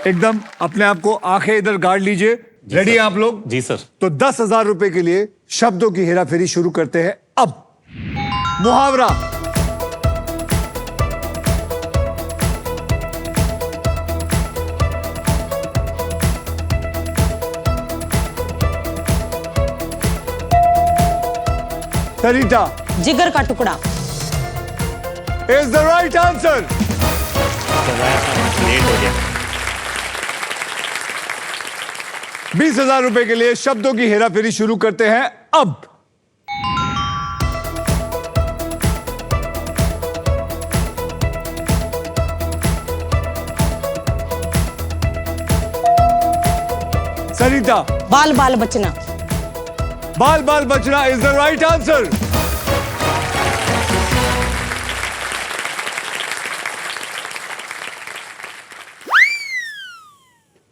एकदम अपने आप को आंखें इधर गाड़ लीजिए। रेडी हैं आप लोग? जी सर। तो 10,000 रुपए के लिए शब्दों की हेराफेरी शुरू करते हैं अब। मुहावरा। सरिता जिगर का टुकड़ा। Is the right answer. Late हो गया। 20,000 रुपए के लिए शब्दों की हेराफेरी शुरू करते हैं अब। सरिता बाल बाल बचना। बाल बाल बचना इज द राइट आंसर।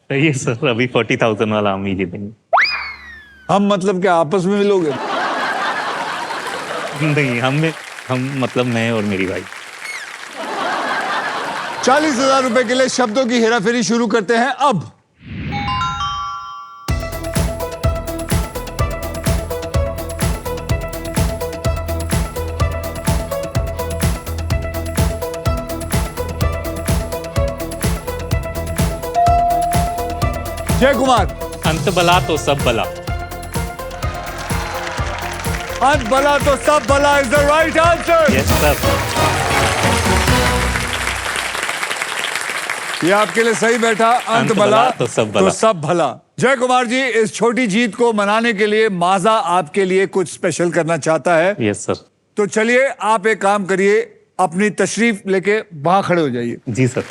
सही है सर। अभी 40,000 वाला हम ही जीतेंगे। हम मतलब क्या आपस में मिलोगे? नहीं, हम मतलब मैं और मेरी भाई। 40,000 रुपए के लिए शब्दों की हेराफेरी शुरू करते हैं अब। जय कुमार। अंत बला तो सब बला। अंत भला तो सब भला is the right answer. Yes sir. ये आपके लिए सही बैठा। अंत भला तो सब भला। जय कुमार जी, इस छोटी जीत को मनाने के लिए माजा आपके लिए कुछ स्पेशल करना चाहता है। Yes sir. तो चलिए, आप एक काम करिए, अपनी तशरीफ लेके वहां खड़े हो जाइए। जी सर।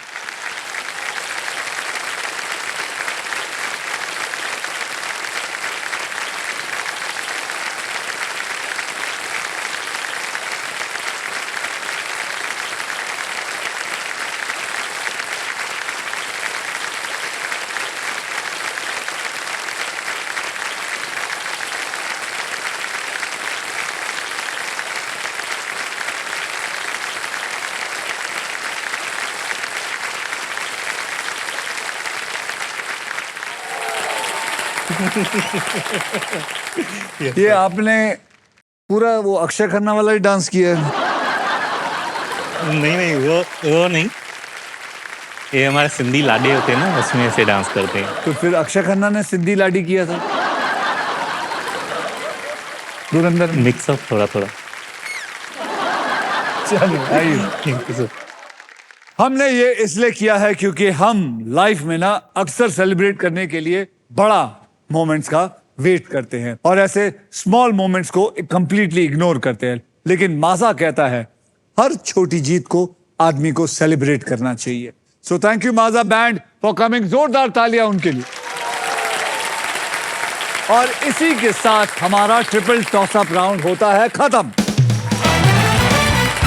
ये आपने पूरा वो अक्षय खन्ना वाला ही डांस किया है। नहीं, वो नहीं। ये हमारे सिंधी लाडे होते हैं ना, उसमें से डांस करते हैं। तो फिर अक्षय खन्ना ने सिंधी लाडी किया था। धुरंधर मिक्सअप थोड़ा थोड़ा। चलिए आइए। Thank you sir. हमने ये इसलिए किया है क्योंकि हम लाइफ में ना अक्सर सेलिब्रेट करने के लिए बड़ा मोमेंट्स का वेट करते हैं और ऐसे स्मॉल मोमेंट्स को कंप्लीटली इग्नोर करते हैं, लेकिन माजा कहता है हर छोटी जीत को आदमी को सेलिब्रेट करना चाहिए। So thank you Maaza band for coming, जोरदार तालियां उनके लिए। और इसी के साथ हमारा ट्रिपल टॉसअप राउंड होता है खत्म।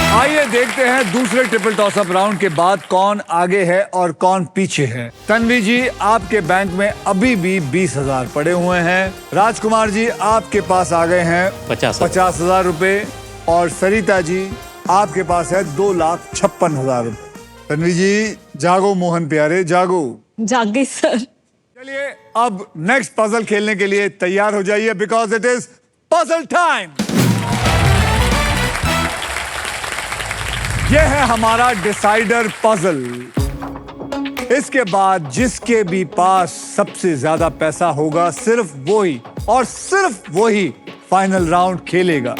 आइए देखते हैं दूसरे ट्रिपल टॉसअप राउंड के बाद कौन आगे है और कौन पीछे है। तन्वी जी, आपके बैंक में अभी भी 20,000 पड़े हुए हैं। राजकुमार जी, आपके पास आ गए हैं 50,000 रुपए। और सरिता जी, आपके पास है 2,56,000 रुपए। तन्वी जी, जागो मोहन प्यारे, जागो। जाग गई सर। चलिए अब नेक्स्ट पजल खेलने के लिए तैयार हो जाइए, because it is puzzle time. यह है हमारा डिसाइडर पजल। इसके बाद जिसके भी पास सबसे ज्यादा पैसा होगा सिर्फ वही और सिर्फ वही फाइनल राउंड खेलेगा।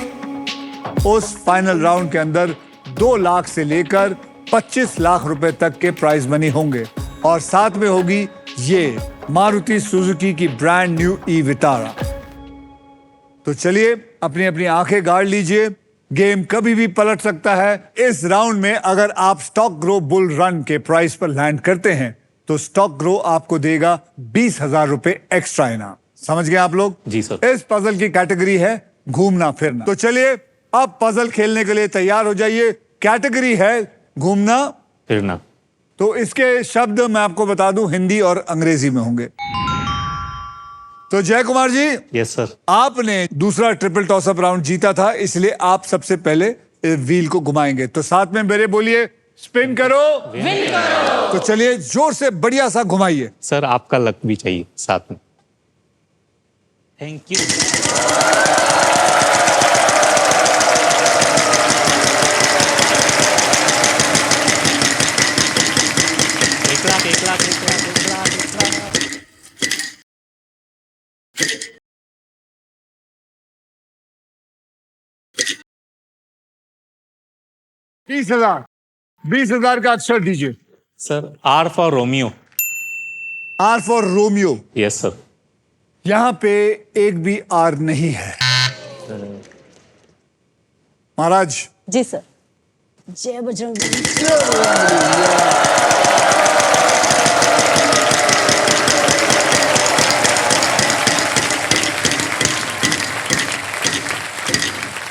उस फाइनल राउंड के अंदर 2 लाख से लेकर 25 लाख रुपए तक के प्राइज मनी होंगे और साथ में होगी ये मारुति सुजुकी की ब्रांड न्यू ई विटारा। तो चलिए अपनी अपनी आंखें गाड़ लीजिए, गेम कभी भी पलट सकता है। इस राउंड में अगर आप स्टॉक ग्रो बुल रन के प्राइस पर लैंड करते हैं तो स्टॉक ग्रो आपको देगा 20,000 रुपए एक्स्ट्रा इनाम। समझ गए आप लोग? जी सर। इस पजल की कैटेगरी है घूमना फिरना। तो चलिए अब पजल खेलने के लिए तैयार हो जाइए। कैटेगरी है घूमना फिरना। तो इसके शब्द मैं आपको बता दूं हिंदी और अंग्रेजी में होंगे। तो जय कुमार जी, यस सर। आपने दूसरा ट्रिपल टॉसअप राउंड जीता था, इसलिए आप सबसे पहले व्हील को घुमाएंगे। तो साथ में मेरे बोलिए स्पिन करो, विन करो। तो चलिए जोर से बढ़िया सा घुमाइए। सर आपका लक भी चाहिए साथ में। Thank you. 20,000 का अक्षर दीजिए। Sir R for Romeo. R for Romeo. Yes sir. यहां पे एक भी आर नहीं है। महाराज। जी सर। जय Bajrang.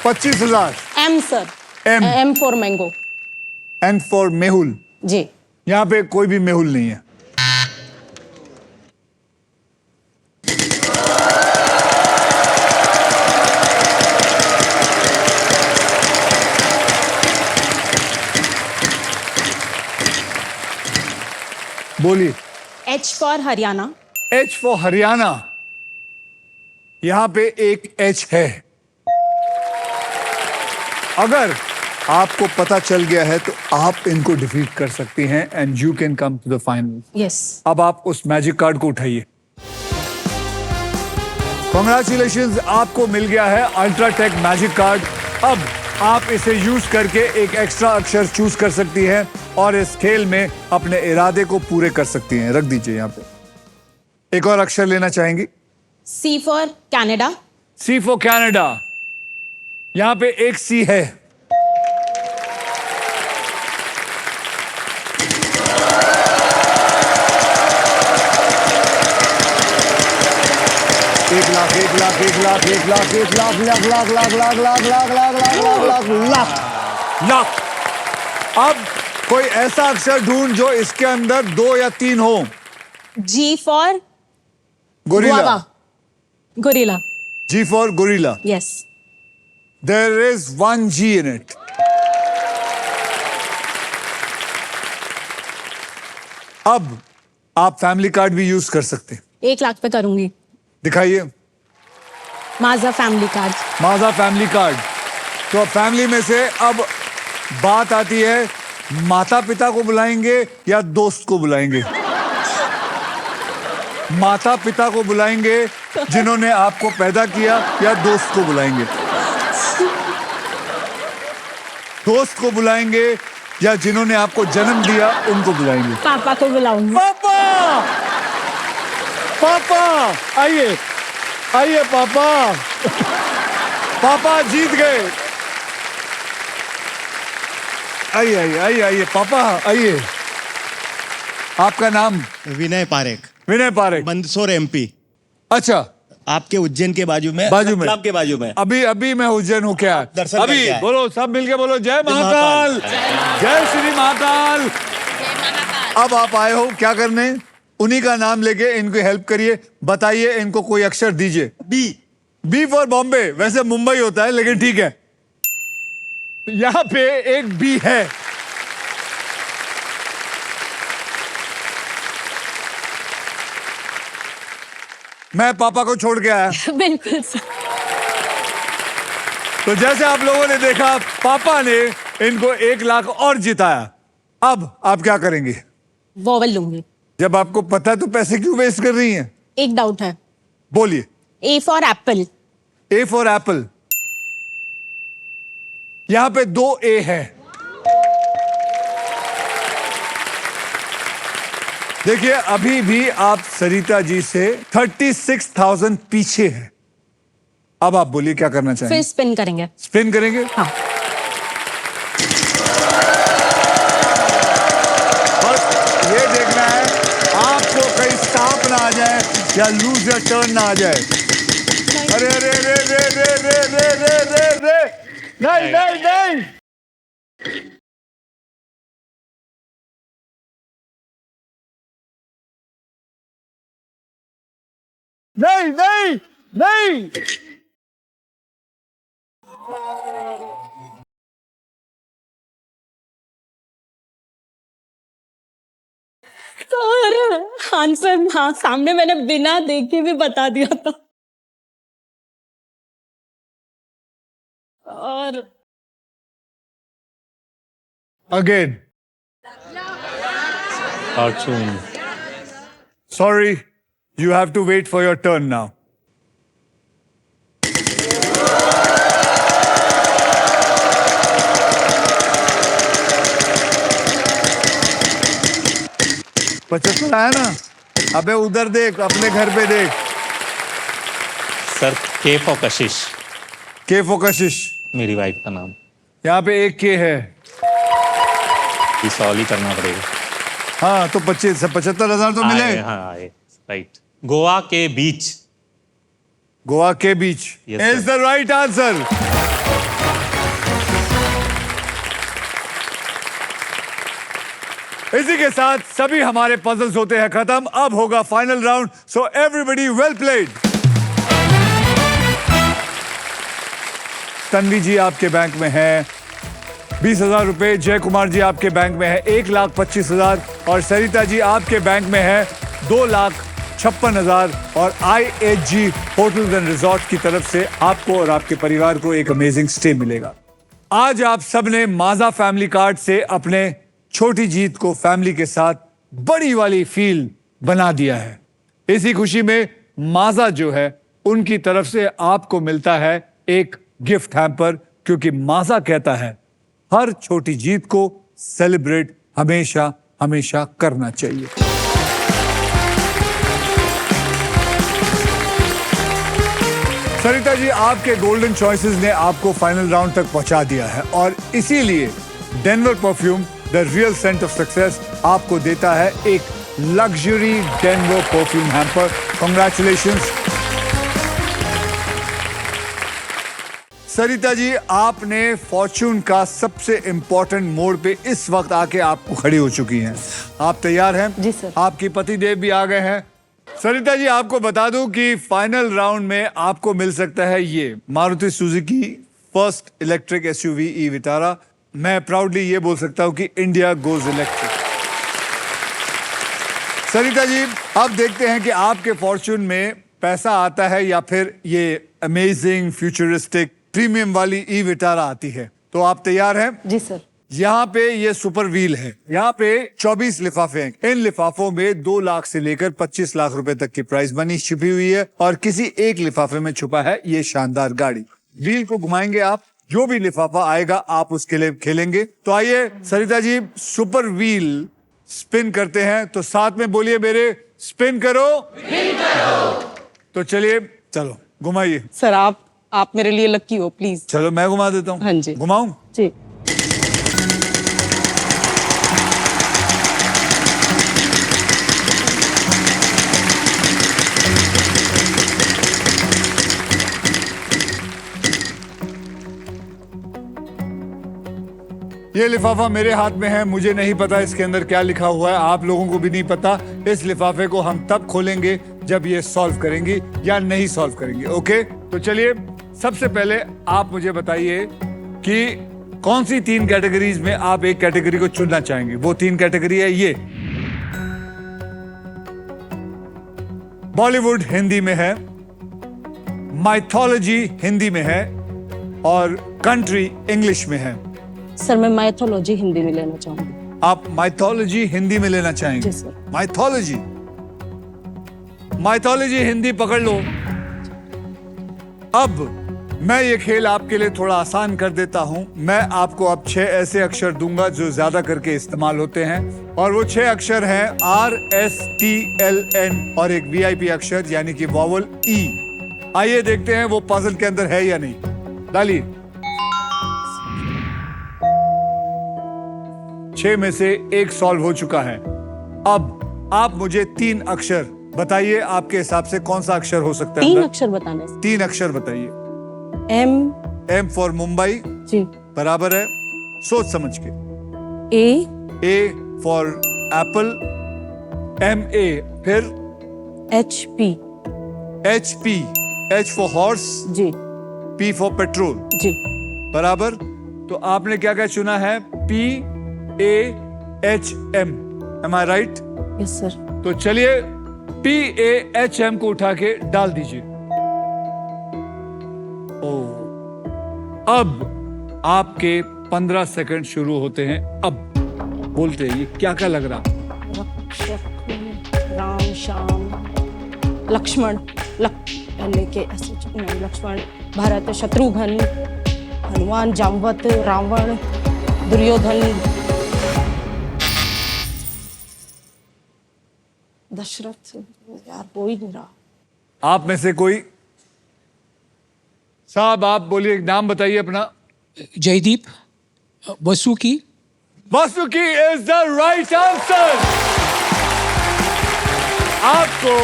$25,000। M sir. M. M for mango. N for Mehul. जी। यहां पे कोई भी मेहुल नहीं है। बोलिए। H for Haryana. H for Haryana. यहां पे एक एच है। अगर आपको पता चल गया है तो आप इनको डिफीट कर सकती हैं and you can come to the final. Yes. अब आप उस मैजिक कार्ड को उठाइए। कांग्रेचुलेशंस, आपको मिल गया है अल्ट्राटेक मैजिक कार्ड। अब आप इसे यूज करके एक एक्स्ट्रा अक्षर चूज कर सकती हैं और इस खेल में अपने इरादे को पूरे कर सकती हैं। रख दीजिए यहाँ पे। एक और अक्षर लेना चाहेंगी? C for Canada. C for Canada. यहां पे एक सी है। एक लाख, एक लाख, एक लाख, एक लाख, एक लाख, लाख लाख लाख लाख लाख लाख लाख लाख लाख लाख लाख। अब कोई ऐसा अक्षर ढूंढ जो इसके अंदर 2 या 3 हो। G for gorilla. Gorilla. G for gorilla. Yes. There is 1 G in it. अब आप फैमिली कार्ड भी यूज कर सकते हैं। 1 लाख पे करूंगी। दिखाइए। माजा फैमिली कार्ड। माजा फैमिली कार्ड। तो फैमिली में से अब बात आती है, माता पिता को बुलाएंगे या दोस्त को बुलाएंगे? माता पिता को बुलाएंगे जिन्होंने आपको पैदा किया या दोस्त को बुलाएंगे? दोस्त को बुलाएंगे या जिन्होंने आपको जन्म दिया उनको बुलाएंगे? पापा को बुलाऊंगी। पापा, पापा आइए, आइए पापा, पापा जीत गए। आइए आइए आइए आइए पापा आइए। आपका नाम? विनय पारेख, विनय पारेख, मंदसौर एमपी। अच्छा, आपके उज्जैन के बाजू में, बाजू में, रतलाम के बाजू में। अभी अभी मैं उज्जैन हूँ क्या? दर्शन अभी करके आए। बोलो, सब मिलके बोलो, जय महाकाल, जय श्री महाकाल। अब आप आए हो क्या करने? उन्हीं का नाम लेके इनको हेल्प करिए। बताइए, इनको कोई अक्षर दीजिए। बी। B for Bombay. वैसे मुंबई होता है लेकिन ठीक है, यहां पे एक बी है। मैं पापा को छोड़ के आया। बिल्कुल सर। तो जैसे आप लोगों ने देखा, पापा ने इनको 1 लाख और जिताया। अब आप क्या करेंगे? वोवेल लूंगी। जब आपको पता है तो पैसे क्यों वेस्ट कर रही हैं? एक डाउट है। बोलिए। A for apple. A for apple. यहां पे 2 ए है। देखिए, अभी भी आप सरिता जी से 36,000 पीछे हैं। अब आप बोलिए क्या करना फिर चाहेंगे? स्पिन करेंगे। स्पिन करेंगे? हाँ। बस ये देखना है आपको कहीं स्टॉप ना आ जाए या लूज या टर्न ना आ जाए। अरे अरे रे रे रे रे रे रे रे रे, नहीं नहीं नहीं, नहीं नहीं नहीं। सर आंसर हाँ सामने मैंने बिना देखे भी बता दिया था। और again Fortune. sorry, you have to wait for your turn now. पचहत्तर आया ना? अबे उधर देख, अपने घर पे देख। सर के फॉर कशिश, के फॉर कशिश। मेरी वाइफ का नाम। यहाँ पे एक के है। सॉल्व ही करना पड़ेगा। हाँ तो 75,000 तो मिले। हाँ आए, राइट। गोवा के बीच। गोवा के बीच Yes, is the right answer. इसी के साथ सभी हमारे पजल्स होते हैं खत्म। अब होगा final round, so everybody well played. Tanvi ji आपके बैंक में है 20,000 रुपए, जय कुमार जी आपके बैंक में है 1,25,000 और सरिता जी आपके बैंक में है 2,56,000 और IHG होटल्स एंड रिजॉर्ट की तरफ से आपको और आपके परिवार को एक अमेजिंग स्टे मिलेगा। आज आप सबने माजा फैमिली कार्ड से अपने छोटी जीत को फैमिली के साथ बड़ी वाली फील बना दिया है। इसी खुशी में माजा जो है उनकी तरफ से आपको मिलता है एक गिफ्ट हैम्पर, क्योंकि माजा कहता है हर छोटी जीत को सेलिब्रेट हमेशा हमेशा करना चाहिए। सरिता जी, आपके गोल्डन चॉइसेस ने आपको फाइनल राउंड तक पहुंचा दिया है और इसीलिए Denver perfume the real scent of success आपको देता है एक luxury Denver perfume hamper. Congratulations. Sarita ji, आपने फॉर्चून का सबसे इंपॉर्टेंट मोड़ पे इस वक्त आके आपको खड़ी हो चुकी हैं। आप तैयार हैं? जी सर। आपकी पतिदेव भी आ गए हैं। सरिता जी, आपको बता दूं कि फाइनल राउंड में आपको मिल सकता है ये Maruti Suzuki first electric SUV e Vitara. मैं प्राउडली ये बोल सकता हूं कि India goes electric. Sarita ji, अब देखते हैं कि आपके फॉर्चून में पैसा आता है या फिर ये अमेजिंग फ्यूचरिस्टिक प्रीमियम वाली ई विटारा आती है। तो आप तैयार हैं? जी सर। यहाँ पे ये सुपर व्हील है, यहाँ पे 24 लिफाफे हैं। इन लिफाफों में 2 लाख से लेकर 25 लाख रुपए तक की प्राइस मनी छुपी हुई है और किसी एक लिफाफे में छुपा है ये शानदार गाड़ी। व्हील को घुमाएंगे आप जो भी लिफाफा आएगा आप उसके लिए खेलेंगे। तो आइए Sarita ji super wheel spin करते हैं, तो साथ में बोलिए मेरे स्पिन करो। तो चलिए, चलो घुमाइए। सर आप मेरे लिए लकी हो प्लीज। चलो मैं घुमा देता हूँ। हाँ जी। घुमाऊं? जी। ये लिफाफा मेरे हाथ में है, मुझे नहीं पता इसके अंदर क्या लिखा हुआ है, आप लोगों को भी नहीं पता। इस लिफाफे को हम तब खोलेंगे जब ये सॉल्व करेंगी या नहीं सॉल्व करेंगे। ओके, तो चलिए सबसे पहले आप मुझे बताइए कि कौन सी 3 कैटेगरीज में आप एक कैटेगरी को चुनना चाहेंगे। वो 3 कैटेगरी है ये, बॉलीवुड हिंदी में है, माइथोलॉजी हिंदी में है और कंट्री इंग्लिश में है। सर मैं माइथोलॉजी हिंदी में लेना चाहूंगी। आप माइथोलॉजी हिंदी में लेना चाहेंगे? जी सर। माइथोलॉजी हिंदी पकड़ लो। अब मैं ये खेल आपके लिए थोड़ा आसान कर देता हूं। मैं आपको अब 6 ऐसे अक्षर दूंगा जो ज्यादा करके इस्तेमाल होते हैं, और वो 6 अक्षर हैं RSTLN और एक VIP अक्षर यानी कि वॉवल E। आइए देखते हैं वो पजल के अंदर है या नहीं। डालिए। 6 में से 1 सॉल्व हो चुका है। अब आप मुझे 3 अक्षर बताइए, आपके हिसाब से कौन सा अक्षर हो सकता है? 3 अक्षर बताने से। 3 अक्षर बताइए। M फॉर मुंबई जी। बराबर है, सोच समझ के। A फॉर एप्पल, MA, फिर HP H फॉर हॉर्स, जी P फॉर पेट्रोल जी। बराबर। तो आपने क्या क्या चुना है? PAHM। Am I right? Yes sir. तो चलिए PAHM को उठा के डाल दीजिए। अब आपके 15 सेकंड शुरू होते हैं। अब बोलते हैं, ये क्या क्या लग रहा? राम श्याम लक्ष्मण लेके ऐसे नहीं, लक्ष्मण भरत शत्रुघ्न हनुमान जामवत रावण दुर्योधन दशरथ। यार कोई नहीं रहा। आप में से कोई? साहब आप बोलिए, एक नाम बताइए अपना। Jaydeep Vasuki. Vasuki is the right answer. आपको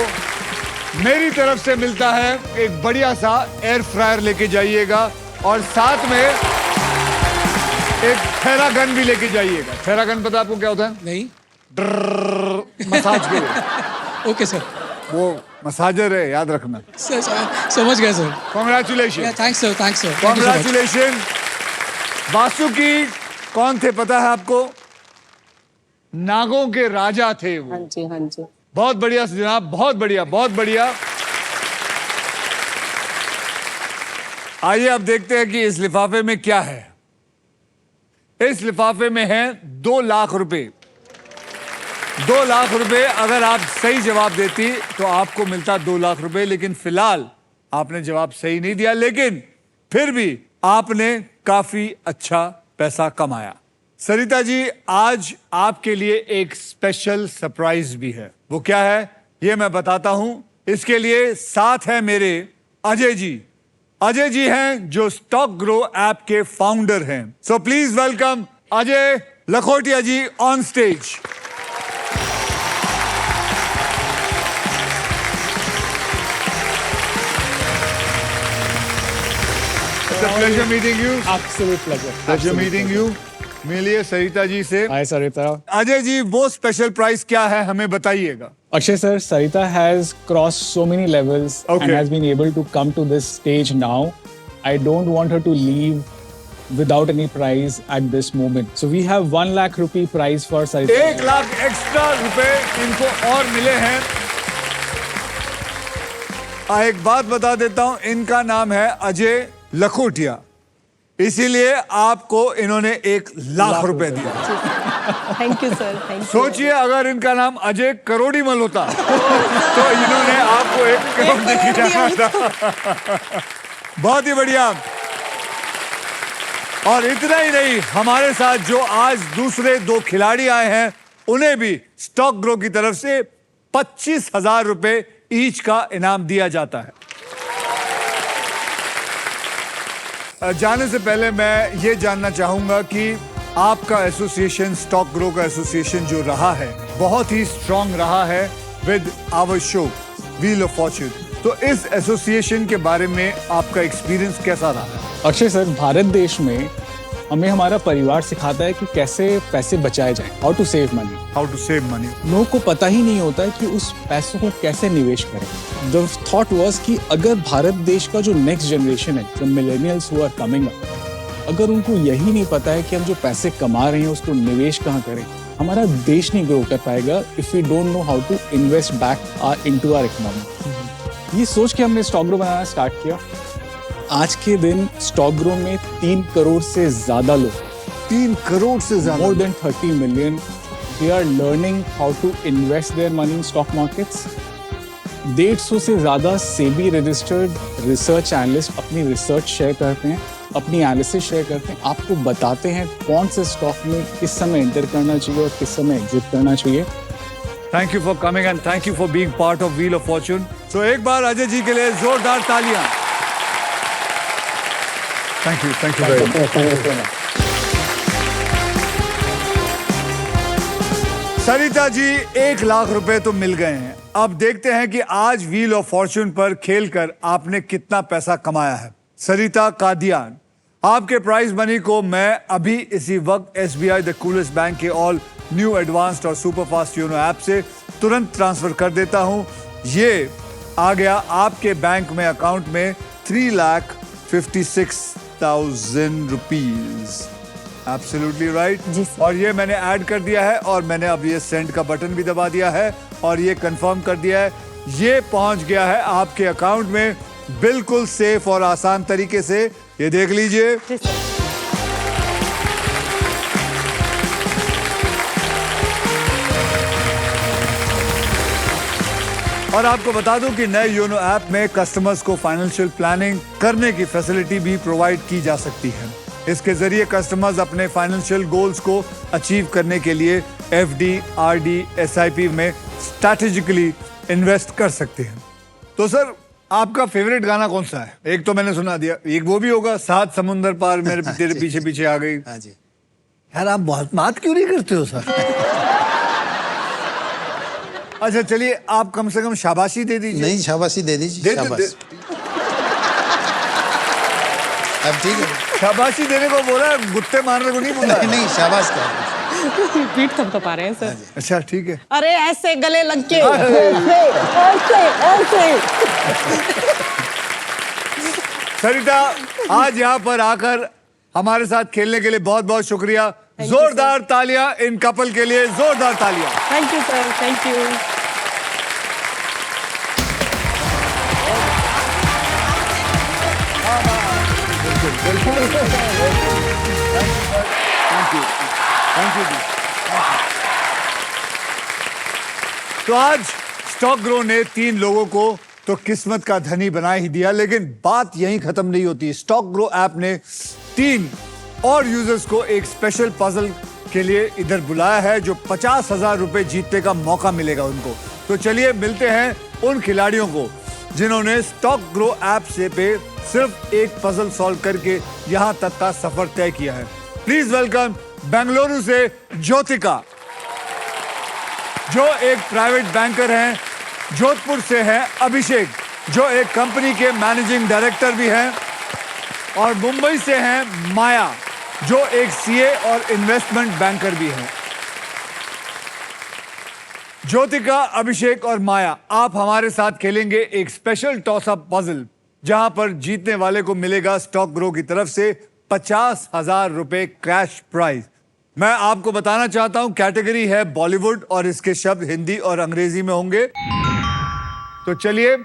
मेरी तरफ से मिलता है एक बढ़िया सा एयर फ्रायर लेके जाइएगा, और साथ में एक थेरागन भी लेके जाइएगा। थेरागन पता आपको क्या होता है? नहीं। मसाज के लिए। Okay sir. वो मसाजर है, याद रखना। सर समझ गया sir. Congratulation. Thanks sir, thanks sir. Congratulation. Vasuki कौन थे पता है आपको? नागों के राजा थे वो। हाँ जी हाँ जी। बहुत बढ़िया जनाब, बहुत बढ़िया, बहुत बढ़िया। आइए अब देखते हैं कि इस लिफाफे में क्या है। इस लिफाफे में है 2 लाख रुपए। 2 लाख रुपए अगर आप सही जवाब देती तो आपको मिलता 2 लाख रुपए, लेकिन फिलहाल आपने जवाब सही नहीं दिया, लेकिन फिर भी आपने काफी अच्छा पैसा कमाया। सरिता जी, आज आपके लिए एक स्पेशल सरप्राइज भी है। वो क्या है ये मैं बताता हूं। इसके लिए साथ है मेरे अजय जी। अजय जी हैं जो स्टॉक ग्रो ऐप के फाउंडर हैं। So please welcome Ajay Lakhotia ji on stage. It's a pleasure meeting you. Absolute pleasure. Pleasure meeting you. मिलिए सरिता जी से। Hi Sarita. अजय जी, वो स्पेशल प्राइस क्या है हमें बताइएगा। Akshay sir, Sarita has crossed so many levels Okay. and has been able to come to this stage now. I don't want her to leave without any prize at this moment. So we have 1 lakh rupee prize for Sarita. 1 lakh extra रुपए इनको और मिले हैं। एक बात बता देता हूं, इनका नाम है अजय लखोटिया, इसीलिए आपको इन्होंने 1 लाख रुपए दिया। Thank you sir, thank you. सोचिए अगर इनका नाम अजय करोड़ीमल होता तो इन्होंने आपको 1 करोड़ दिया था। बहुत ही बढ़िया। और इतना ही नहीं, हमारे साथ जो आज दूसरे दो खिलाड़ी आए हैं उन्हें भी स्टॉक ग्रो की तरफ से 25,000 रुपए ईच का इनाम दिया जाता है। जाने से पहले मैं ये जानना चाहूंगा कि आपका एसोसिएशन, स्टॉक ग्रो का एसोसिएशन जो रहा है, बहुत ही स्ट्रांग रहा है with our show Wheel of Fortune. तो इस एसोसिएशन के बारे में आपका एक्सपीरियंस कैसा रहा है? अक्षय सर, भारत देश में हमें हमारा परिवार सिखाता है कि कैसे पैसे बचाए जाएं, how to save money. How to save money. लोगों को पता ही नहीं होता है कि उस पैसों को कैसे निवेश करें। द थॉट वाज कि अगर भारत देश का जो नेक्स्ट जनरेशन है, जो millennials who are coming up, अगर उनको यही नहीं पता है कि हम जो पैसे कमा रहे हैं उसको निवेश कहाँ करें, हमारा देश नहीं ग्रो कर पाएगा if we don't know how to invest back into our economy. ये सोच के हमने स्टॉक ग्रो बनाना स्टार्ट किया। आज के दिन स्टॉक ग्रो में 3 करोड़ से ज्यादा लोग, 3 करोड़ से ज्यादा, more than 30 million, they are learning how to invest their money in stock markets. 150 से ज्यादा सेबी रजिस्टर्ड रिसर्च एनालिस्ट अपनी रिसर्च शेयर करते हैं, अपनी एनालिसिस शेयर करते हैं, आपको बताते हैं कौन से स्टॉक में किस समय एंटर करना चाहिए और किस समय एग्जिट करना चाहिए। Thank you for coming and thank you for being part of wheel of Fortune. तो एक बार अजय जी के लिए जोरदार तालियां। Thank you very much. Sarita ji, 1 lakh रुपए तो मिल गए हैं। अब देखते हैं कि आज व्हील ऑफ फॉर्च्यून पर खेलकर आपने कितना पैसा कमाया है। सरिता कादियान, आपके प्राइज मनी को मैं अभी इसी वक्त SBI द कूलेस्ट बैंक के ऑल न्यू एडवांस्ड और सुपर फास्ट योनो ऐप से तुरंत ट्रांसफर कर देता हूं। ये आ गया आपके बैंक में, अकाउंट में 3,56,000 रुपीज। Absolutely right. और ये मैंने ऐड कर दिया है और मैंने अब ये सेंड का बटन भी दबा दिया है और ये कंफर्म कर दिया है। ये पहुंच गया है आपके अकाउंट में बिल्कुल सेफ और आसान तरीके से। ये देख लीजिए। और आपको बता दूं कि नए योनो ऐप में कस्टमर्स को फाइनेंशियल प्लानिंग करने की फैसिलिटी भी प्रोवाइड की जा सकती है। इसके जरिए कस्टमर्स अपने फाइनेंशियल गोल्स को अचीव करने के लिए FD, RD, SIP में स्ट्रैटेजिकली इन्वेस्ट कर सकते हैं। तो सर, आपका फेवरेट गाना कौन सा है? एक तो मैंने सुना दिया, एक वो भी होगा 7 समुंदर पार मेरे तेरे पीछे पीछे आ गई। हाँ जी। यार, आप बहुत बात क्यों नहीं करते हो सर? अच्छा चलिए, आप कम से कम शाबाशी दे दीजिए। नहीं, शाबाशी दे दीजिए। शाबाश। अब ठीक है। शाबाशी देने को बोला, गुत्ते मारने को नहीं बोला। नहीं, शाबाश का। पीठ थपथपा रहे हैं सर। अच्छा ठीक है। अरे ऐसे गले लग के, ऐसे। सरिता, आज यहाँ पर आकर हमारे साथ खेलने के लिए बहुत बहुत शुक्रिया। जोरदार तालियां इन कपल के लिए, जोरदार तालियां। Thank you sir, thank you. Thank you. तो आज स्टॉक ग्रो ने 3 लोगों को तो किस्मत का धनी बना ही दिया, लेकिन बात यहीं खत्म नहीं होती। स्टॉक ग्रो ऐप ने 3 और यूजर्स को एक स्पेशल पजल के लिए इधर बुलाया है, जो 50,000 रुपए जीतने का मौका मिलेगा उनको। तो चलिए मिलते हैं उन खिलाड़ियों को जिन्होंने स्टॉक ग्रो ऐप से पे सिर्फ एक पजल सॉल्व करके यहां तक का सफर तय किया है। प्लीज वेलकम बेंगलुरु से ज्योतिका, जो एक प्राइवेट बैंकर हैं। जोधपुर से है अभिषेक, जो एक कंपनी के मैनेजिंग डायरेक्टर भी हैं। और मुंबई से हैं माया, जो एक CA और इन्वेस्टमेंट बैंकर भी हैं। ज्योतिका, अभिषेक और माया, आप हमारे साथ खेलेंगे एक स्पेशल टॉस अप पजल, जहां पर जीतने वाले को मिलेगा स्टॉक ग्रो की तरफ से 50,000 रुपए कैश प्राइज। मैं आपको बताना चाहता हूं, कैटेगरी है बॉलीवुड और इसके शब्द हिंदी और अंग्रेजी में होंगे। तो चलिए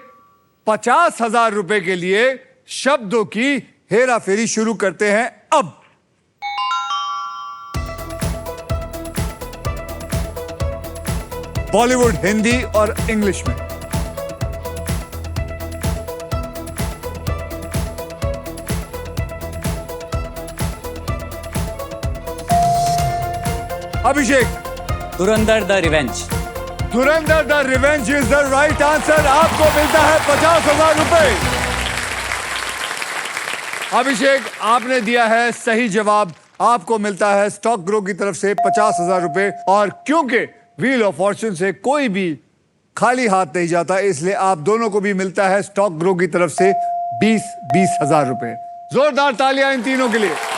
50,000 रुपए के लिए शब्दों की हेरा फेरी शुरू करते हैं अब। बॉलीवुड, हिंदी और इंग्लिश में। अभिषेक, धुरंधर the revenge. Dhurandhar the revenge is the right answer. आपको मिलता है 50,000 रुपए। अभिषेक, आपने दिया है सही जवाब। आपको मिलता है स्टॉक ग्रो की तरफ से 50,000 रुपए। और क्योंकि व्हील ऑफ फॉर्चून से कोई भी खाली हाथ नहीं जाता, इसलिए आप दोनों को भी मिलता है स्टॉक ग्रो की तरफ से 20,000 रुपए। जोरदार तालियां इन तीनों के लिए।